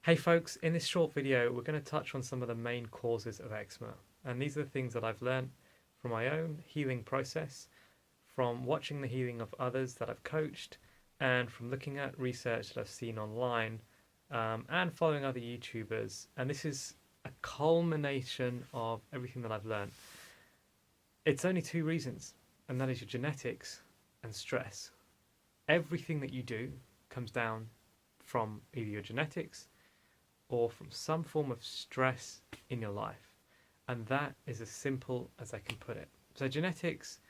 Hey folks, in this short video we're going to touch on some of the main causes of eczema, and these are the things that I've learned from my own healing process, from watching the healing of others that I've coached, and from looking at research that I've seen online and following other YouTubers. And this is a culmination of everything that I've learned. It's only two reasons, and that is your genetics and stress. Everything that you do comes down from either your genetics or from some form of stress in your life. And that is as simple as I can put it. So genetics,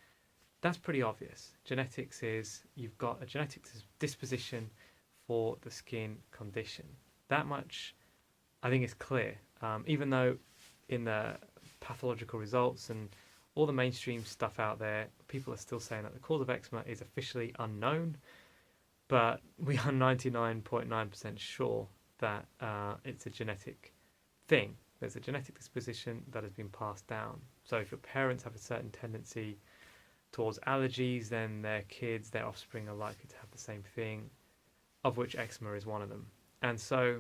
that's pretty obvious. Genetics is you've got a genetic disposition for the skin condition. That much I think is clear. Even though in the pathological results and all the mainstream stuff out there, people are still saying that the cause of eczema is officially unknown, but we are 99.9% sure that it's a genetic thing. There's a genetic disposition that has been passed down. So if your parents have a certain tendency towards allergies, then their kids, their offspring are likely to have the same thing, of which eczema is one of them. And so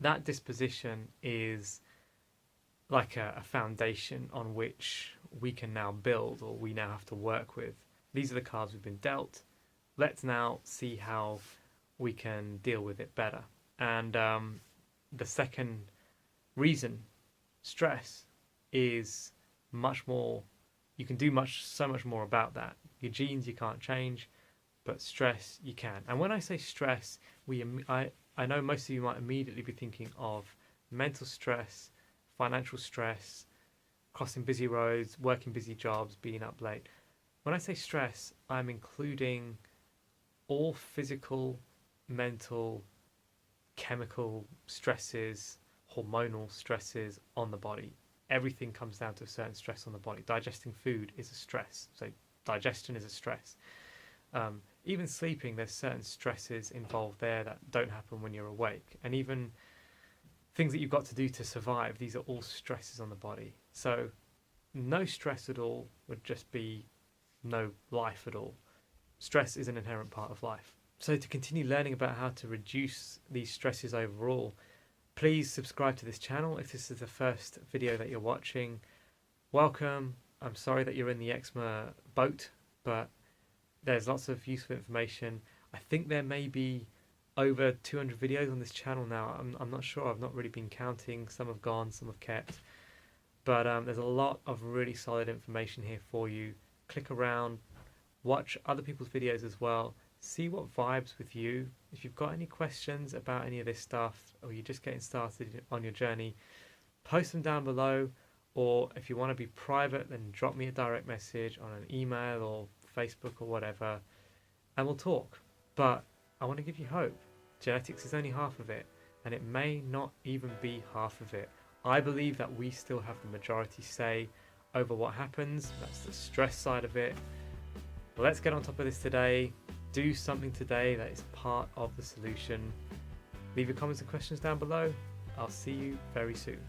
that disposition is like a foundation on which we can now build, or we now have to work with. These are the cards we've been dealt. Let's now see how we can deal with it better. And the second reason, stress, is much more. You can do so much more about that. Your genes you can't change, but stress you can. And when I say stress, I know most of you might immediately be thinking of mental stress, financial stress, crossing busy roads, working busy jobs, being up late. When I say stress, I'm including all physical, mental, chemical stresses, hormonal stresses on the body. Everything comes down to a certain stress on the body. Digesting food is a stress, so digestion is a stress. Even sleeping, there's certain stresses involved there that don't happen when you're awake. And even things that you've got to do to survive, these are all stresses on the body. So no stress at all would just be no life at all. Stress is an inherent part of life. So to continue learning about how to reduce these stresses overall, please subscribe to this channel. If this is the first video that you're watching, welcome. I'm sorry that you're in the eczema boat, but there's lots of useful information. I think there may be over 200 videos on this channel now. I'm not sure. I've not really been counting. Some have gone, some have kept. But there's a lot of really solid information here for you. Click around, watch other people's videos as well. See what vibes with you. If you've got any questions about any of this stuff, or you're just getting started on your journey, post them down below. Or if you want to be private, then drop me a direct message on an email or Facebook or whatever, and we'll talk. But I want to give you hope. Genetics is only half of it, and it may not even be half of it. I believe that we still have the majority say over what happens. That's the stress side of it. Let's get on top of this today. Do something today that is part of the solution. Leave your comments and questions down below. I'll see you very soon.